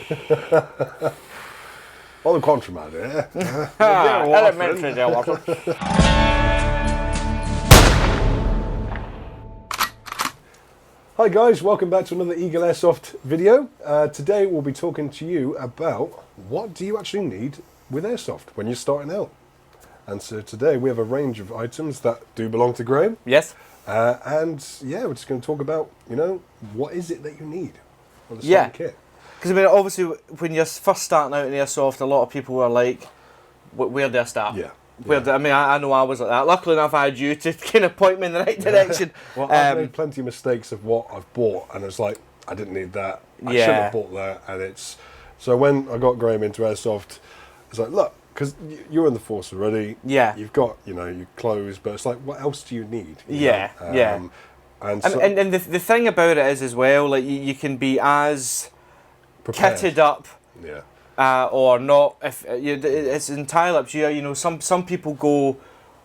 On the contrary, Elementary, there wasn't. Hi guys, welcome back to another Eagle Airsoft video. Today we'll be talking to you about what do you actually need with Airsoft when you're starting out. And so today we have a range of items that do belong to Graham. Yes. And yeah, we're just going to talk about, what is it that you need on the starting kit. Because I mean, obviously, when you're first starting out in Airsoft, a lot of people were like, where do I start? Yeah. I know I was like that. Luckily enough, I had you to kind of point me in the right direction. Well, I've made plenty of mistakes of what I've bought, and it's like, I didn't need that. I shouldn't have bought that. And it's so when I got Graham into Airsoft, it's like, look, because you're in the force already. Yeah. You've got, your clothes, but it's like, what else do you need? Yeah. And the thing about it is as well, like you can be as prepared. kitted up. Yeah. Or not, if it's entirely up to you. Some people go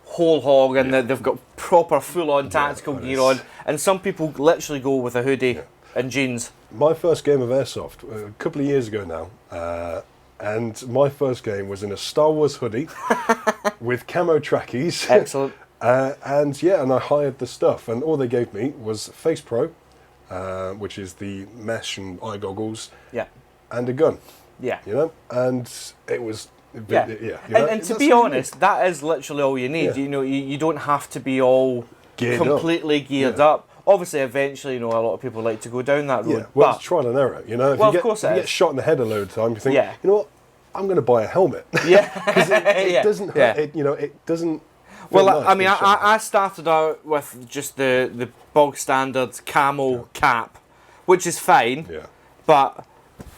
whole hog and they've got proper full-on tactical gear on, and some people literally go with a hoodie and jeans. My first game of Airsoft, a couple of years ago now, and my first game was in a Star Wars hoodie with camo trackies. Excellent. And I hired the stuff, and all they gave me was Face Pro, which is the mesh and eye goggles, and a gun. Yeah. And it was... And to be honest, that is literally all you need. Yeah. You don't have to be all completely geared up. Obviously, eventually, a lot of people like to go down that road. Yeah. Well, it's trial and error, If of course you get shot in the head a load of time, you think, you know what, I'm going to buy a helmet. Yeah. Because it doesn't hurt, it doesn't... Well, I mean, I started out with just the bog standard camo cap, which is fine, but...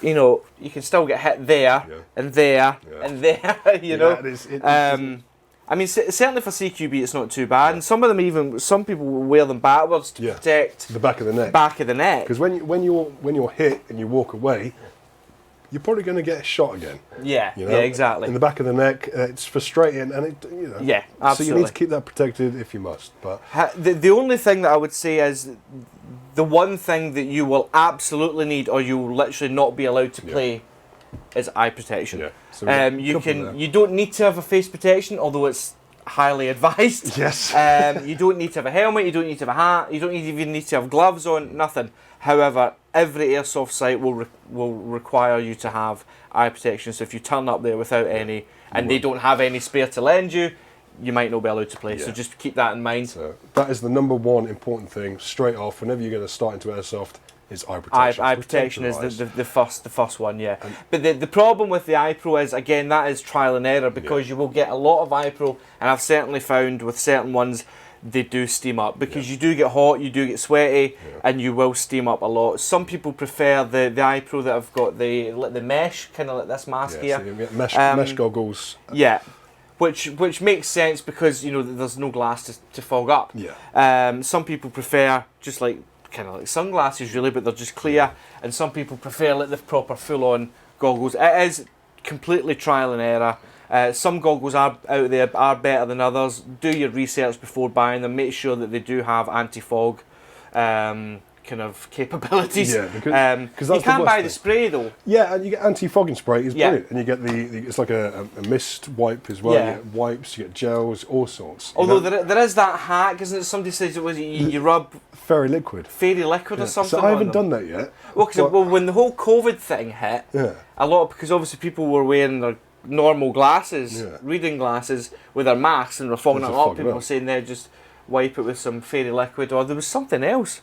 you can still get hit there and there and there. I mean, certainly for CQB, it's not too bad. And some of them some people will wear them backwards to protect the back of the neck. Because when you're hit and you walk away, you're probably going to get shot again. Yeah, exactly. In the back of the neck, it's frustrating, and Yeah, absolutely. So you need to keep that protected if you must. But the only thing that I would say is, the one thing that you will absolutely need, or you will literally not be allowed to play, is eye protection. Yeah. So you don't need to have a face protection, although it's highly advised. Yes. You don't need to have a helmet. You don't need to have a hat. You don't even need to have gloves on. Nothing. However, every airsoft site will require you to have eye protection. So if you turn up there without any, and they don't have any spare to lend you, you might not be allowed to play. So just keep that in mind. So that is the number one important thing straight off whenever you're going to start into Airsoft is eye protection. Eye protection is the first one, But the problem with the eye pro is, again, that is trial and error, because you will get a lot of eye pro, and I've certainly found with certain ones they do steam up, because you do get hot, you do get sweaty, and you will steam up a lot. Some people prefer the eye pro that have got the mesh, kind of like this mask here. So you get mesh goggles. Which makes sense, because there's no glass to fog up. Some people prefer just kind of like sunglasses really, but they're just clear. And some people prefer the proper full-on goggles. It is completely trial and error. Some goggles out there are better than others. Do your research before buying them. Make sure that they do have anti-fog kind of capabilities. Yeah, because you can buy the spray though. Yeah, and you get anti-fogging spray. It's brilliant, and you get it's like a mist wipe as well. You get wipes, you get gels, all sorts. Although there is that hack, isn't it? Somebody says it was you rub fairy liquid or something. So I haven't done that yet. Well, when the whole COVID thing hit, because obviously people were wearing their normal glasses, reading glasses, with their masks, and were fogging up. A lot of people were saying they just wipe it with some fairy liquid, or there was something else.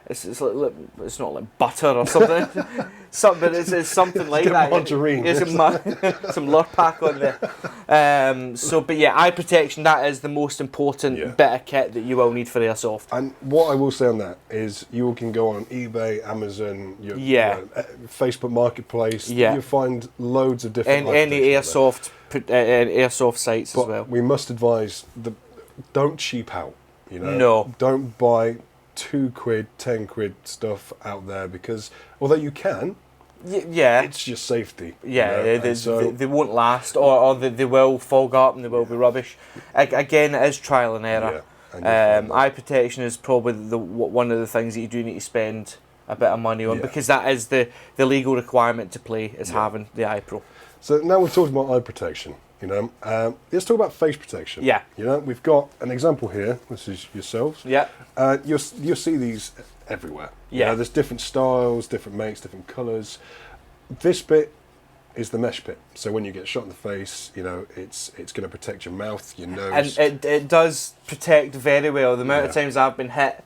It's not like butter or something. But it's something like that. Margarine. Some Lurpak on there. But eye protection, that is the most important bit of kit that you will need for Airsoft. And what I will say on that is, you can go on eBay, Amazon, Facebook Marketplace. You find loads of different. Any airsoft sites as well. We must advise don't cheap out. No. Don't buy £2, £10 stuff out there, because although you can, it's just safety. They won't last, or they will fog up and they will be rubbish. Again, it is trial and error. Eye protection is probably one of the things that you do need to spend a bit of money on, because that is the legal requirement to play, is having the eye pro. So now we've talked about eye protection. You know, let's talk about face protection. Yeah. You know, we've got an example here. This is yourselves. Yeah. You'll see these everywhere. Yeah. You know, there's different styles, different makes, different colours. This bit is the mesh bit. So when you get shot in the face, you know, it's going to protect your mouth, your nose. And it does protect very well. The amount of times I've been hit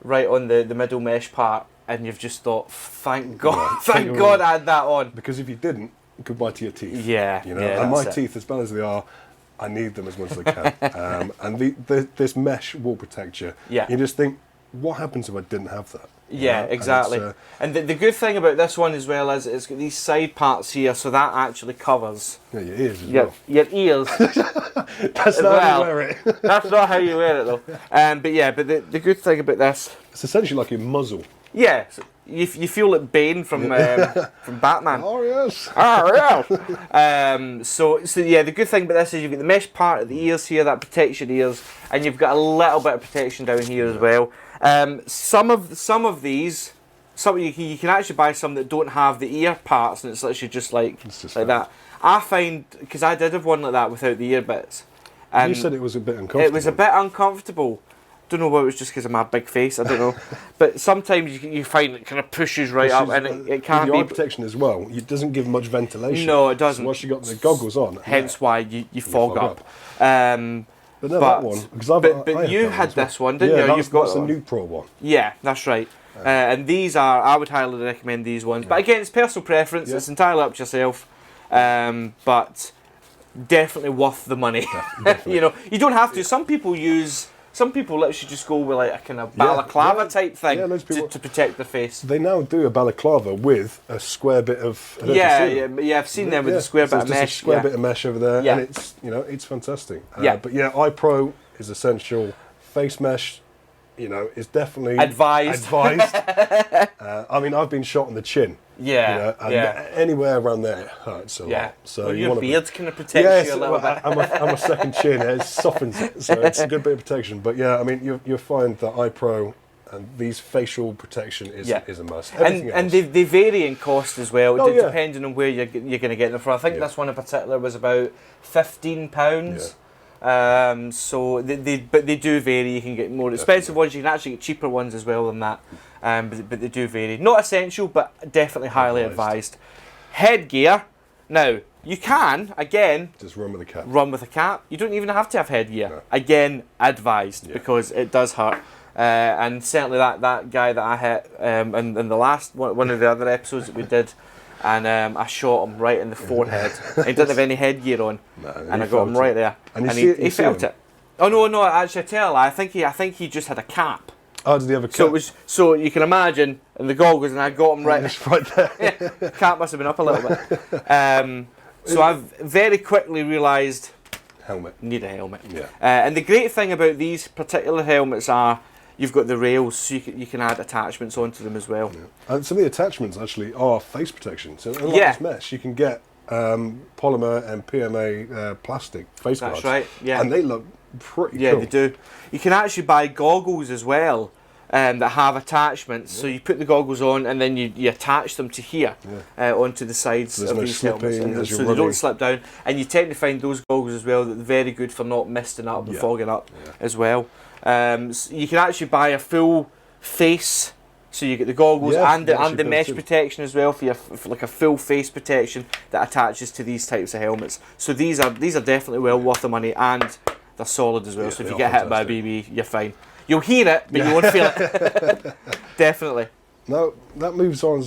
right on the middle mesh part, and you've just thought, thank God, thank God I had that on. Because if you didn't, goodbye to your teeth. Yeah. You know, yeah, and my teeth, as bad as they are, I need them as much as I can. And this mesh will protect you. Yeah. You just think, what happens if I didn't have that? Yeah, exactly. And the good thing about this one as well is it's got these side parts here, so that actually covers your ears as well. Your ears. That's not how you wear it. That's not how you wear it though. But the good thing about this, it's essentially like your muzzle. Yeah, so you feel like Bane from Batman. Oh yes. Oh yes. So yeah, the good thing about this is you've got the mesh part of the ears here that protects your ears, and you've got a little bit of protection down here as well. Some of these, you can actually buy some that don't have the ear parts, and it's literally just like that. I find, because I did have one like that without the ear bits. You said it was a bit uncomfortable. It was a bit uncomfortable. Don't know whether it was just because of my big face, I don't know. But sometimes you find it kind of pushes right up, and it can't be... eye protection as well, it doesn't give much ventilation. No, it doesn't. So once you got the goggles on... Hence why you fog up. But no, that one... But you had this one, didn't you? You've got the new Pro one. Yeah, that's right. And these are... I would highly recommend these ones. But again, it's personal preference. It's entirely up to yourself. But definitely worth the money. Definitely. You know, you don't have to. Some people literally just go with like a kind of balaclava type thing to protect their face. They now do a balaclava with a square bit of... I've seen them with a square bit of mesh. A square bit of mesh over there, and it's, you know, it's fantastic. But yeah, eye pro is essential. Face mesh, you know, is definitely advised. I mean, I've been shot in the chin. Yeah, you know, and anywhere around there hurts a lot. So your beard's kind of protects you a little bit. I'm a second chin. It softens it, so it's a good bit of protection. But yeah, I mean, you'll find that eye pro and these facial protection is a must. And they vary in cost as well, depending on where you're going to get them from. I think this one in particular was about £15. But they do vary. You can get more expensive ones. You can actually get cheaper ones as well than that. But they do vary. Not essential, but definitely highly advised. Headgear. Now you can again just run with a cap. Run with a cap. You don't even have to have headgear. No. Again, advised because it does hurt. And certainly that guy that I hit in the last one of the other episodes that we did. And I shot him right in the forehead. He didn't have any headgear on, and I got him right there. And he felt it. Oh no! Actually, I tell you, I think he just had a cap. Oh, did he have a cap? So you can imagine, and the goggles, and I got him right there. Cap must have been up a little bit. So I've very quickly realised need a helmet. Yeah. And the great thing about these particular helmets are, you've got the rails, so you can add attachments onto them as well. Yeah. And some of the attachments actually are face protection. So unlike this mesh, you can get polymer and PMA plastic face guards. That's right, yeah. And they look pretty cool. Yeah, they do. You can actually buy goggles as well that have attachments. So you put the goggles on and then you attach them to here onto the sides of these helmets. So they don't slip down. And you tend to find those goggles as well that are very good for not misting up and fogging up as well. So you can actually buy a full face, so you get the goggles and the mesh protection as well for like a full face protection that attaches to these types of helmets. So these are definitely well worth the money, and they're solid as well. So if you get hit by a BB, you're fine. You'll hear it, but you won't feel it. Definitely. Now that moves on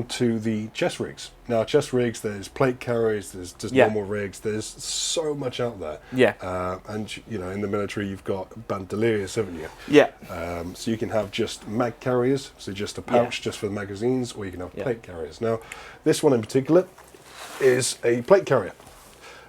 to the chest rigs. Now chest rigs, there's plate carriers, there's just normal rigs. There's so much out there. Yeah. And you know, in the military, you've got bandoliers, haven't you? Yeah. So you can have just mag carriers, so just a pouch just for the magazines, or you can have plate carriers. Now, this one in particular is a plate carrier.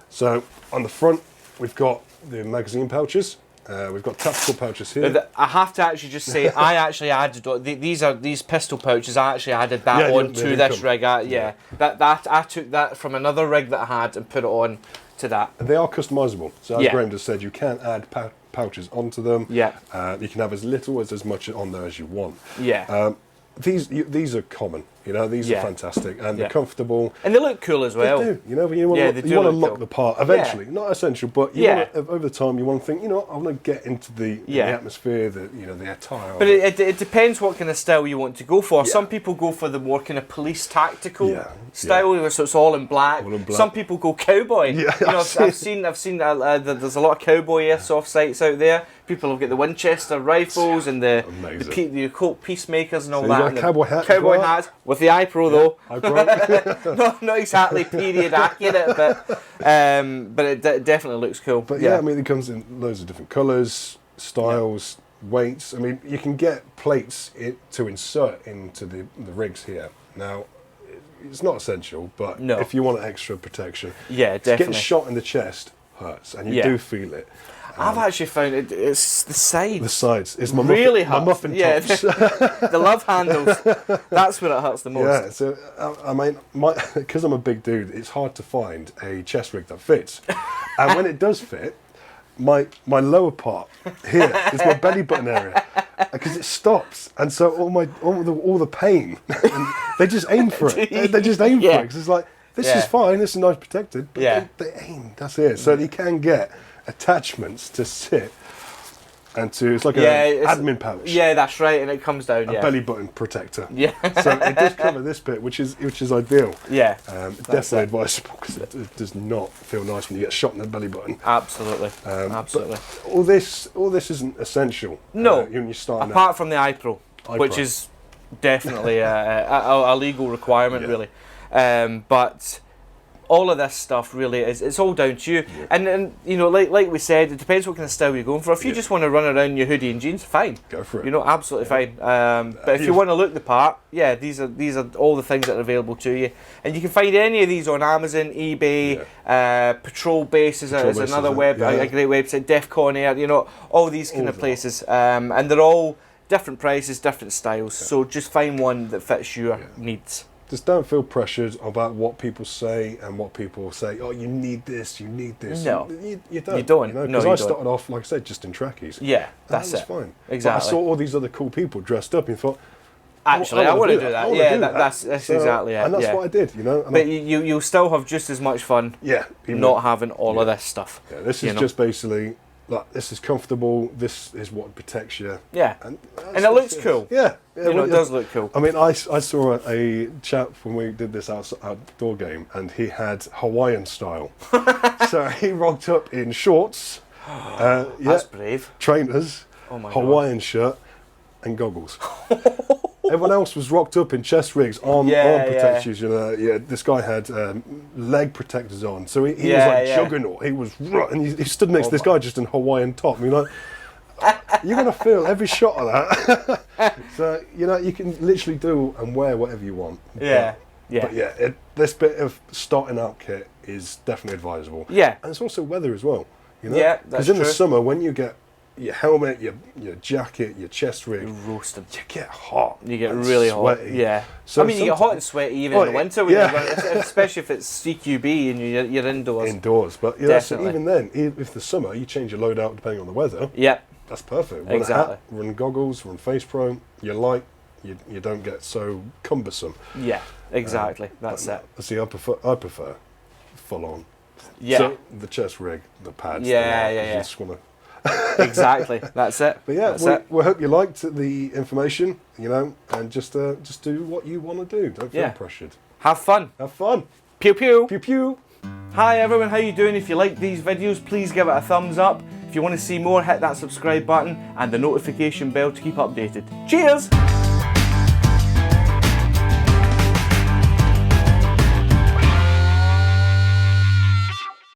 So on the front, we've got the magazine pouches. We've got tactical pouches here. I have to actually just say, I actually added these pistol pouches. I actually added that onto this rig. That I took that from another rig that I had and put it on to that. They are customizable. So as Graham just said, you can add pouches onto them. Yeah. You can have as little as much on there as you want. Yeah. these are common, you know. These are fantastic and they're comfortable and they look cool as well. They do, you know. But you want to look the part eventually, not essential, but over time you want to think, you know, I want to get into the atmosphere, the attire. But it depends what kind of style you want to go for. Some people go for the more kind of police tactical style, so it's all in black. Some people go cowboy. You know, I've seen there's a lot of cowboy airsoft sites out there. People have got the Winchester rifles and the occult peacemakers and all that. And cowboy hats with the eye pro though. Eye pro. not exactly period accurate, but it definitely looks cool. But I mean, it comes in loads of different colours, styles, weights. I mean, you can get plates to insert into the rigs here. Now, it's not essential, but if you want extra protection, definitely. Getting shot in the chest hurts, and you do feel it. I've actually found it's the sides. The sides. It's my really muffin tops. The love handles. That's where it hurts the most. Yeah, so I mean, because I'm a big dude, it's hard to find a chest rig that fits. And when it does fit, my lower part here is my belly button area, because it stops, and so all the pain, they just aim for it. They just aim for it, because it's like, this is fine, this is nice protected, but they aim. That's it. So you can get attachments to sit and to, it's like an admin pouch. Yeah, that's right, and it comes down. A belly button protector. Yeah. So it does cover this bit, which is ideal. Yeah. Definitely advisable, because it does not feel nice when you get shot in the belly button. Absolutely. Absolutely. All this isn't essential. No. When you're starting apart from the iPro, which is definitely a legal requirement, really. But all of this stuff really it's all down to you. And you know, like we said, it depends what kind of style you're going for. If you just want to run around in your hoodie and jeans, fine. Go for it. You know, absolutely fine. But if you want to look the part, these are all the things that are available to you. And you can find any of these on Amazon, eBay, Patrol Base is another a great website, DEFCON Air, you know, all these kind of places. And they're all different prices, different styles. So just find one that fits your needs. Just don't feel pressured about what people say and what people say. Oh, you need this, you need this. No, you don't. You don't. You know? No, because I started off, like I said, just in trackies. Yeah, that's it. Fine. Exactly. But I saw all these other cool people dressed up, and thought, actually, I want to do that. Yeah, that's exactly it. And that's what I did. You know. And but you'll still have just as much fun. Yeah. Not having all of this stuff. Yeah. This is just basically. Like, this is comfortable. This is what protects you. Yeah, and it looks cool. Yeah, you know, it does look cool. I mean, I saw a chap when we did this outdoor game, and he had Hawaiian style. So he rocked up in shorts. That's brave. Trainers, Hawaiian shirt, and goggles. Everyone else was rocked up in chest rigs, arm protectors. You know, this guy had leg protectors on, so he was like juggernaut. He was, and he stood next to this guy just in Hawaiian top. I mean, like, you're gonna feel every shot of that. So you know, you can literally do and wear whatever you want. But this bit of starting out kit is definitely advisable. Yeah, and it's also weather as well. You know? Yeah, that's because in true. the summer when you get your helmet, your jacket, your chest rig, roasted. You get hot. You get really sweaty. hot. Yeah. So I mean, you get hot and sweaty even in the winter, when especially if it's CQB and you're indoors. Indoors, but so even then, if the summer you change your load out depending on the weather. Yep. That's perfect. Run Exactly. a hat, run goggles, run face pro. You're light. You don't get so cumbersome. Yeah. Exactly. That's it. See, I prefer full on. Yeah. So the chest rig, the pads. You just want to. Exactly, that's it. But we hope you liked the information, you know, and just do what you want to do. Don't feel pressured. Have fun. Have fun. Pew pew. Pew pew. Hi everyone, how you doing? If you like these videos, please give it a thumbs up. If you want to see more, hit that subscribe button and the notification bell to keep updated. Cheers!